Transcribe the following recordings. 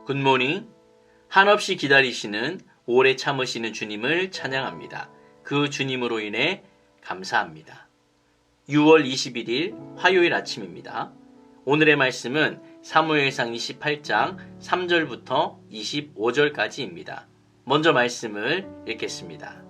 굿모닝. 한없이 기다리시는 오래 참으시는 주님을 찬양합니다. 그 주님으로 인해 감사합니다. 6월 21일 화요일 아침입니다. 오늘의 말씀은 사무엘상 28장 3절부터 25절까지입니다. 먼저 말씀을 읽겠습니다.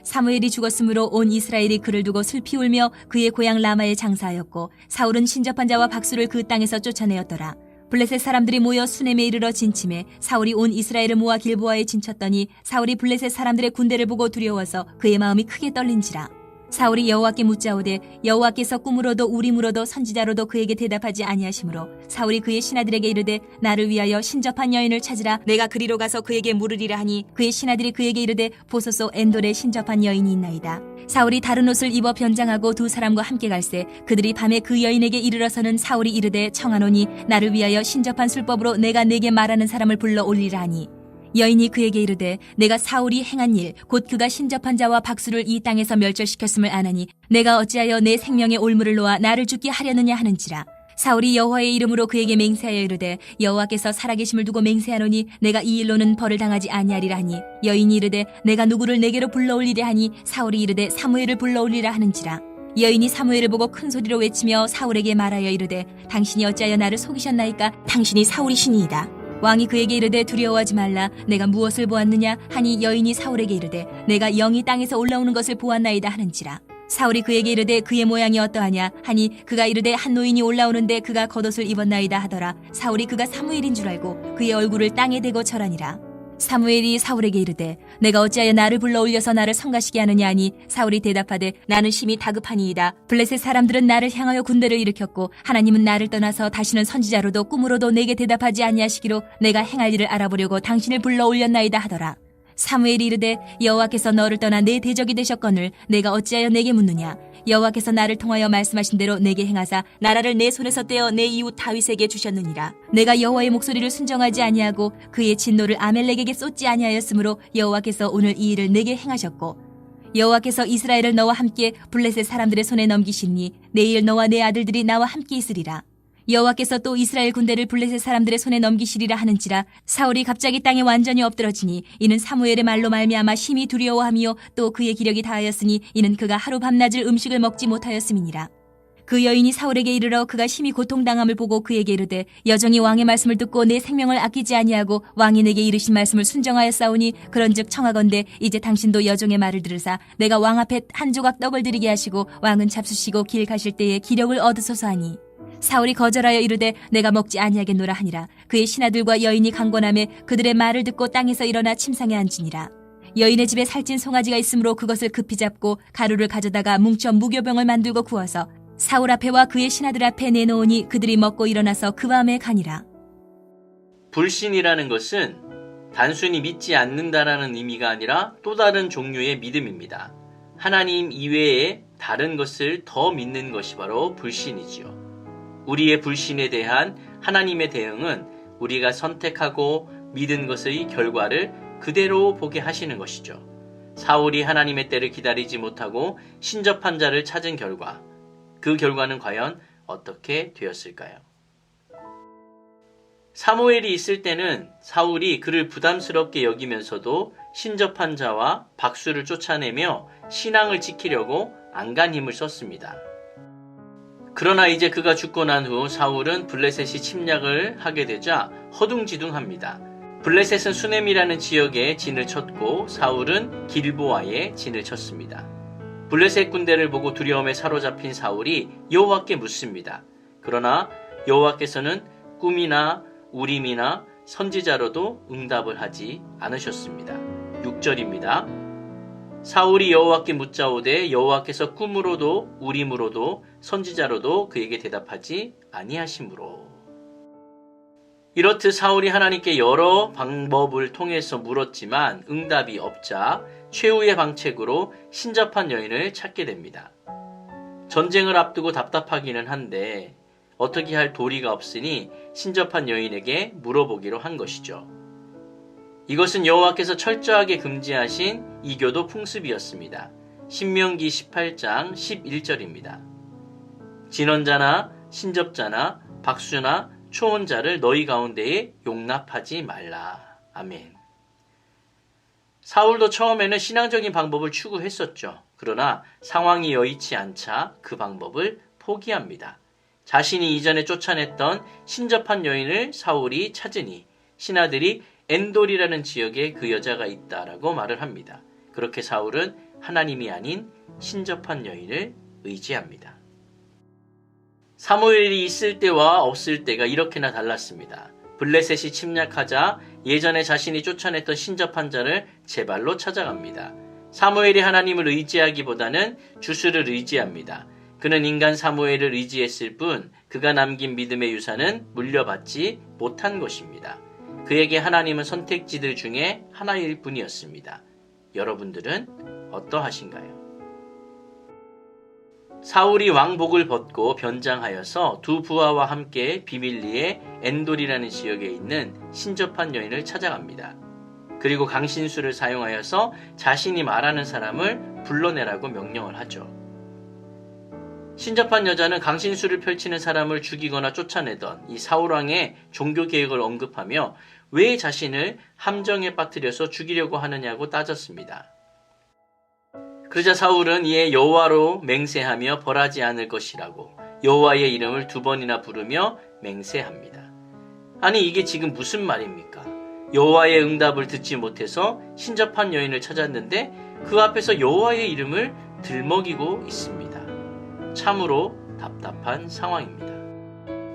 사무엘이 죽었으므로 온 이스라엘이 그를 두고 슬피 울며 그의 고향 라마에 장사하였고 사울은 신접한 자와 박수를 그 땅에서 쫓아내었더라. 블레셋 사람들이 모여 수넴에 이르러 진침해 사울이 온 이스라엘을 모아 길보아에 진쳤더니 사울이 블레셋 사람들의 군대를 보고 두려워서 그의 마음이 크게 떨린지라. 사울이 여호와께 묻자오되 여호와께서 꿈으로도 우림으로도 선지자로도 그에게 대답하지 아니하시므로 사울이 그의 신하들에게 이르되 나를 위하여 신접한 여인을 찾으라. 내가 그리로 가서 그에게 물으리라 하니 그의 신하들이 그에게 이르되 보소서 엔돌에 신접한 여인이 있나이다. 사울이 다른 옷을 입어 변장하고 두 사람과 함께 갈새 그들이 밤에 그 여인에게 이르러서는 사울이 이르되 청하노니 나를 위하여 신접한 술법으로 내가 네게 말하는 사람을 불러 올리라 하니 여인이 그에게 이르되 내가 사울이 행한 일 곧 그가 신접한 자와 박수를 이 땅에서 멸절시켰음을 아나니 내가 어찌하여 내 생명의 올무를 놓아 나를 죽게 하려느냐 하는지라. 사울이 여호와의 이름으로 그에게 맹세하여 이르되 여호와께서 살아계심을 두고 맹세하노니 내가 이 일로는 벌을 당하지 아니하리라 하니 여인이 이르되 내가 누구를 내게로 불러올리랴 하니 사울이 이르되 사무엘을 불러올리라 하는지라. 여인이 사무엘을 보고 큰 소리로 외치며 사울에게 말하여 이르되 당신이 어찌하여 나를 속이셨나이까? 당신이 사울이시니이다. 왕이 그에게 이르되 두려워하지 말라. 내가 무엇을 보았느냐 하니 여인이 사울에게 이르되 내가 영이 땅에서 올라오는 것을 보았나이다 하는지라. 사울이 그에게 이르되 그의 모양이 어떠하냐 하니 그가 이르되 한 노인이 올라오는데 그가 겉옷을 입었나이다 하더라. 사울이 그가 사무엘인 줄 알고 그의 얼굴을 땅에 대고 절하니라. 사무엘이 사울에게 이르되 내가 어찌하여 나를 불러 올려서 나를 성가시게 하느냐 하니 사울이 대답하되 나는 심히 다급하니이다. 블레셋 사람들은 나를 향하여 군대를 일으켰고 하나님은 나를 떠나서 다시는 선지자로도 꿈으로도 내게 대답하지 아니하시기로 내가 행할 일을 알아보려고 당신을 불러 올렸나이다 하더라. 사무엘이 이르되 여호와께서 너를 떠나 내 대적이 되셨거늘 내가 어찌하여 내게 묻느냐. 여호와께서 나를 통하여 말씀하신 대로 내게 행하사 나라를 내 손에서 떼어 내 이웃 다윗에게 주셨느니라. 내가 여호와의 목소리를 순종하지 아니하고 그의 진노를 아멜렉에게 쏟지 아니하였으므로 여호와께서 오늘 이 일을 내게 행하셨고 여호와께서 이스라엘을 너와 함께 블레셋 사람들의 손에 넘기시니 내일 너와 내 아들들이 나와 함께 있으리라. 여호와께서 또 이스라엘 군대를 블레셋 사람들의 손에 넘기시리라 하는지라. 사울이 갑자기 땅에 완전히 엎드러지니 이는 사무엘의 말로 말미암아 심히 두려워하며 또 그의 기력이 다하였으니 이는 그가 하루 밤낮을 음식을 먹지 못하였음이니라. 그 여인이 사울에게 이르러 그가 심히 고통당함을 보고 그에게 이르되 여정이 왕의 말씀을 듣고 내 생명을 아끼지 아니하고 왕이 내게 이르신 말씀을 순정하였사오니 그런즉 청하건대 이제 당신도 여종의 말을 들으사 내가 왕 앞에 한 조각 떡을 드리게 하시고 왕은 잡수시고 길 가실 때에 기력을 얻으소서 하니 사울이 거절하여 이르되 내가 먹지 아니하겠노라 하니라. 그의 신하들과 여인이 강권하며 그들의 말을 듣고 땅에서 일어나 침상에 앉으니라. 여인의 집에 살찐 송아지가 있으므로 그것을 급히 잡고 가루를 가져다가 뭉쳐 무교병을 만들고 구워서 사울 앞에와 그의 신하들 앞에 내놓으니 그들이 먹고 일어나서 그 밤에 가니라. 불신이라는 것은 단순히 믿지 않는다라는 의미가 아니라 또 다른 종류의 믿음입니다. 하나님 이외에 다른 것을 더 믿는 것이 바로 불신이지요. 우리의 불신에 대한 하나님의 대응은 우리가 선택하고 믿은 것의 결과를 그대로 보게 하시는 것이죠. 사울이 하나님의 때를 기다리지 못하고 신접한 자를 찾은 결과, 그 결과는 과연 어떻게 되었을까요? 사무엘이 있을 때는 사울이 그를 부담스럽게 여기면서도 신접한 자와 박수를 쫓아내며 신앙을 지키려고 안간 힘을 썼습니다. 그러나 이제 그가 죽고 난 후 사울은 블레셋이 침략을 하게 되자 허둥지둥합니다. 블레셋은 수넴이라는 지역에 진을 쳤고 사울은 길보아에 진을 쳤습니다. 블레셋 군대를 보고 두려움에 사로잡힌 사울이 여호와께 묻습니다. 그러나 여호와께서는 꿈이나 우림이나 선지자로도 응답을 하지 않으셨습니다. 6절입니다. 사울이 여호와께 묻자오되 여호와께서 꿈으로도 우림으로도 선지자로도 그에게 대답하지 아니하시므로. 이렇듯 사울이 하나님께 여러 방법을 통해서 물었지만 응답이 없자 최후의 방책으로 신접한 여인을 찾게 됩니다. 전쟁을 앞두고 답답하기는 한데 어떻게 할 도리가 없으니 신접한 여인에게 물어보기로 한 것이죠. 이것은 여호와께서 철저하게 금지하신 이교도 풍습이었습니다. 신명기 18장 11절입니다. 진언자나 신접자나 박수나 초혼자를 너희 가운데에 용납하지 말라. 아멘. 사울도 처음에는 신앙적인 방법을 추구했었죠. 그러나 상황이 여의치 않자 그 방법을 포기합니다. 자신이 이전에 쫓아냈던 신접한 여인을 사울이 찾으니 신하들이 엔돌이라는 지역에 그 여자가 있다라고 말을 합니다. 그렇게 사울은 하나님이 아닌 신접한 여인을 의지합니다. 사무엘이 있을 때와 없을 때가 이렇게나 달랐습니다. 블레셋이 침략하자 예전에 자신이 쫓아냈던 신접한 자를 제 발로 찾아갑니다. 사무엘이 하나님을 의지하기보다는 주수를 의지합니다. 그는 인간 사무엘을 의지했을 뿐 그가 남긴 믿음의 유산은 물려받지 못한 것입니다. 그에게 하나님은 선택지들 중에 하나일 뿐이었습니다. 여러분들은 어떠하신가요? 사울이 왕복을 벗고 변장하여서 두 부하와 함께 비밀리에 엔돌이라는 지역에 있는 신접한 여인을 찾아갑니다. 그리고 강신술을 사용하여서 자신이 말하는 사람을 불러내라고 명령을 하죠. 신접한 여자는 강신술을 펼치는 사람을 죽이거나 쫓아내던 이 사울왕의 종교개혁을 언급하며 왜 자신을 함정에 빠뜨려서 죽이려고 하느냐고 따졌습니다. 그러자 사울은 이에 여호와로 맹세하며 벌하지 않을 것이라고 여호와의 이름을 2번이나 부르며 맹세합니다. 아니 이게 지금 무슨 말입니까? 여호와의 응답을 듣지 못해서 신접한 여인을 찾았는데 그 앞에서 여호와의 이름을 들먹이고 있습니다. 참으로 답답한 상황입니다.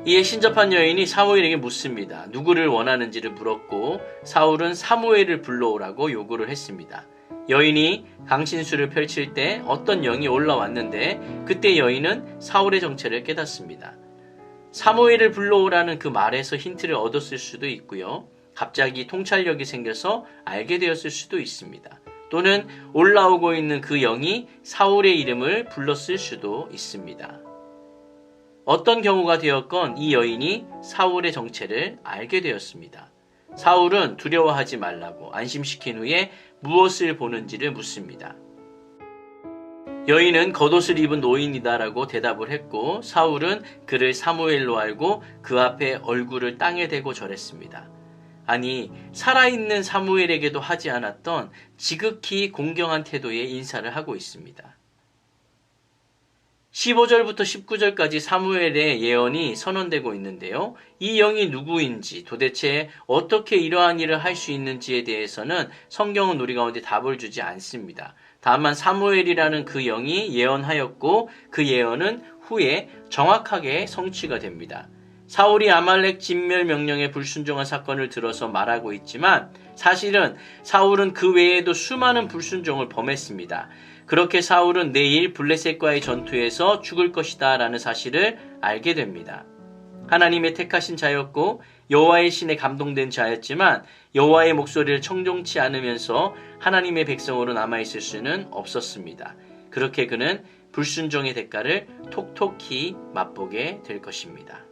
이에 신접한 여인이 사무엘에게 묻습니다. 누구를 원하는지를 물었고 사울은 사무엘을 불러오라고 요구를 했습니다. 여인이 강신술을 펼칠 때 어떤 영이 올라왔는데 그때 여인은 사울의 정체를 깨닫습니다. 사무엘을 불러오라는 그 말에서 힌트를 얻었을 수도 있고요. 갑자기 통찰력이 생겨서 알게 되었을 수도 있습니다. 또는 올라오고 있는 그 영이 사울의 이름을 불렀을 수도 있습니다. 어떤 경우가 되었건 이 여인이 사울의 정체를 알게 되었습니다. 사울은 두려워하지 말라고 안심시킨 후에 무엇을 보는지를 묻습니다. 여인은 겉옷을 입은 노인이다라고 대답을 했고 사울은 그를 사무엘로 알고 그 앞에 얼굴을 땅에 대고 절했습니다. 아니 살아있는 사무엘에게도 하지 않았던 지극히 공경한 태도의 인사를 하고 있습니다. 15절부터 19절까지 사무엘의 예언이 선언되고 있는데요. 이 영이 누구인지 도대체 어떻게 이러한 일을 할 수 있는지에 대해서는 성경은 우리 가운데 답을 주지 않습니다. 다만 사무엘이라는 그 영이 예언하였고 그 예언은 후에 정확하게 성취가 됩니다. 사울이 아말렉 진멸 명령에 불순종한 사건을 들어서 말하고 있지만 사실은 사울은 그 외에도 수많은 불순종을 범했습니다. 그렇게 사울은 내일 블레셋과의 전투에서 죽을 것이다 라는 사실을 알게 됩니다. 하나님의 택하신 자였고 여호와의 신에 감동된 자였지만 여호와의 목소리를 청종치 않으면서 하나님의 백성으로 남아있을 수는 없었습니다. 그렇게 그는 불순종의 대가를 톡톡히 맛보게 될 것입니다.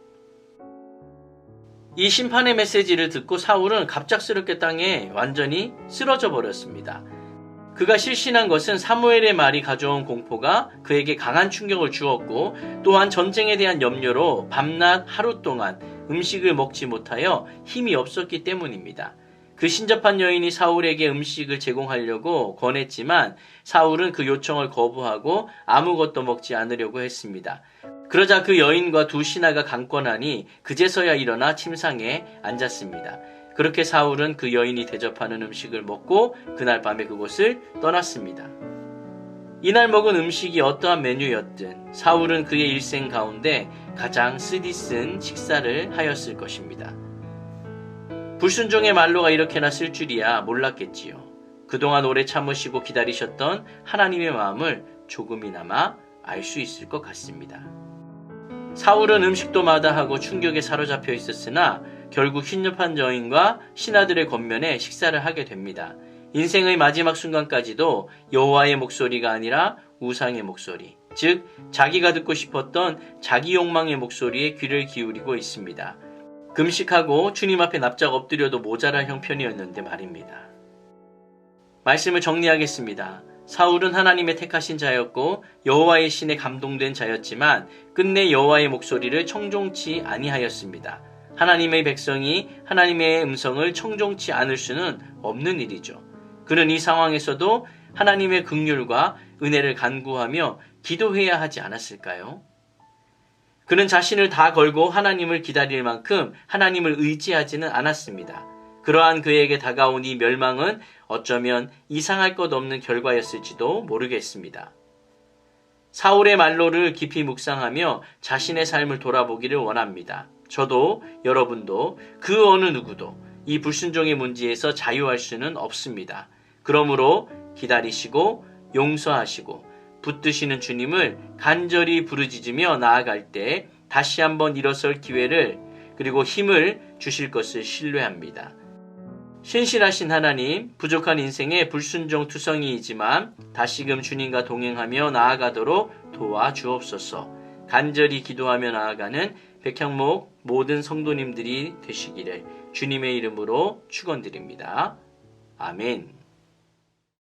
이 심판의 메시지를 듣고 사울은 갑작스럽게 땅에 완전히 쓰러져 버렸습니다. 그가 실신한 것은 사무엘의 말이 가져온 공포가 그에게 강한 충격을 주었고 또한 전쟁에 대한 염려로 밤낮 하루 동안 음식을 먹지 못하여 힘이 없었기 때문입니다. 그 신접한 여인이 사울에게 음식을 제공하려고 권했지만 사울은 그 요청을 거부하고 아무것도 먹지 않으려고 했습니다. 그러자 그 여인과 두 신하가 강권하니 그제서야 일어나 침상에 앉았습니다. 그렇게 사울은 그 여인이 대접하는 음식을 먹고 그날 밤에 그곳을 떠났습니다. 이날 먹은 음식이 어떠한 메뉴였든 사울은 그의 일생 가운데 가장 쓰디쓴 식사를 하였을 것입니다. 불순종의 말로가 이렇게나 쓸 줄이야 몰랐겠지요. 그동안 오래 참으시고 기다리셨던 하나님의 마음을 조금이나마 알 수 있을 것 같습니다. 사울은 음식도 마다하고 충격에 사로잡혀 있었으나 결국 신접한 여인과 신하들의 권면에 식사를 하게 됩니다. 인생의 마지막 순간까지도 여호와의 목소리가 아니라 우상의 목소리, 즉 자기가 듣고 싶었던 자기 욕망의 목소리에 귀를 기울이고 있습니다. 금식하고 주님 앞에 납작 엎드려도 모자랄 형편이었는데 말입니다. 말씀을 정리하겠습니다. 사울은 하나님의 택하신 자였고 여호와의 신에 감동된 자였지만 끝내 여호와의 목소리를 청종치 아니하였습니다. 하나님의 백성이 하나님의 음성을 청종치 않을 수는 없는 일이죠. 그는 이 상황에서도 하나님의 긍휼과 은혜를 간구하며 기도해야 하지 않았을까요? 그는 자신을 다 걸고 하나님을 기다릴 만큼 하나님을 의지하지는 않았습니다. 그러한 그에게 다가온 이 멸망은 어쩌면 이상할 것 없는 결과였을지도 모르겠습니다. 사울의 말로를 깊이 묵상하며 자신의 삶을 돌아보기를 원합니다. 저도 여러분도 그 어느 누구도 이 불순종의 문제에서 자유할 수는 없습니다. 그러므로 기다리시고 용서하시고 붙드시는 주님을 간절히 부르짖으며 나아갈 때 다시 한번 일어설 기회를 그리고 힘을 주실 것을 신뢰합니다. 신실하신 하나님, 부족한 인생의 불순종 투성이이지만 다시금 주님과 동행하며 나아가도록 도와주옵소서. 간절히 기도하며 나아가는 백향목 모든 성도님들이 되시기를 주님의 이름으로 축원드립니다. 아멘.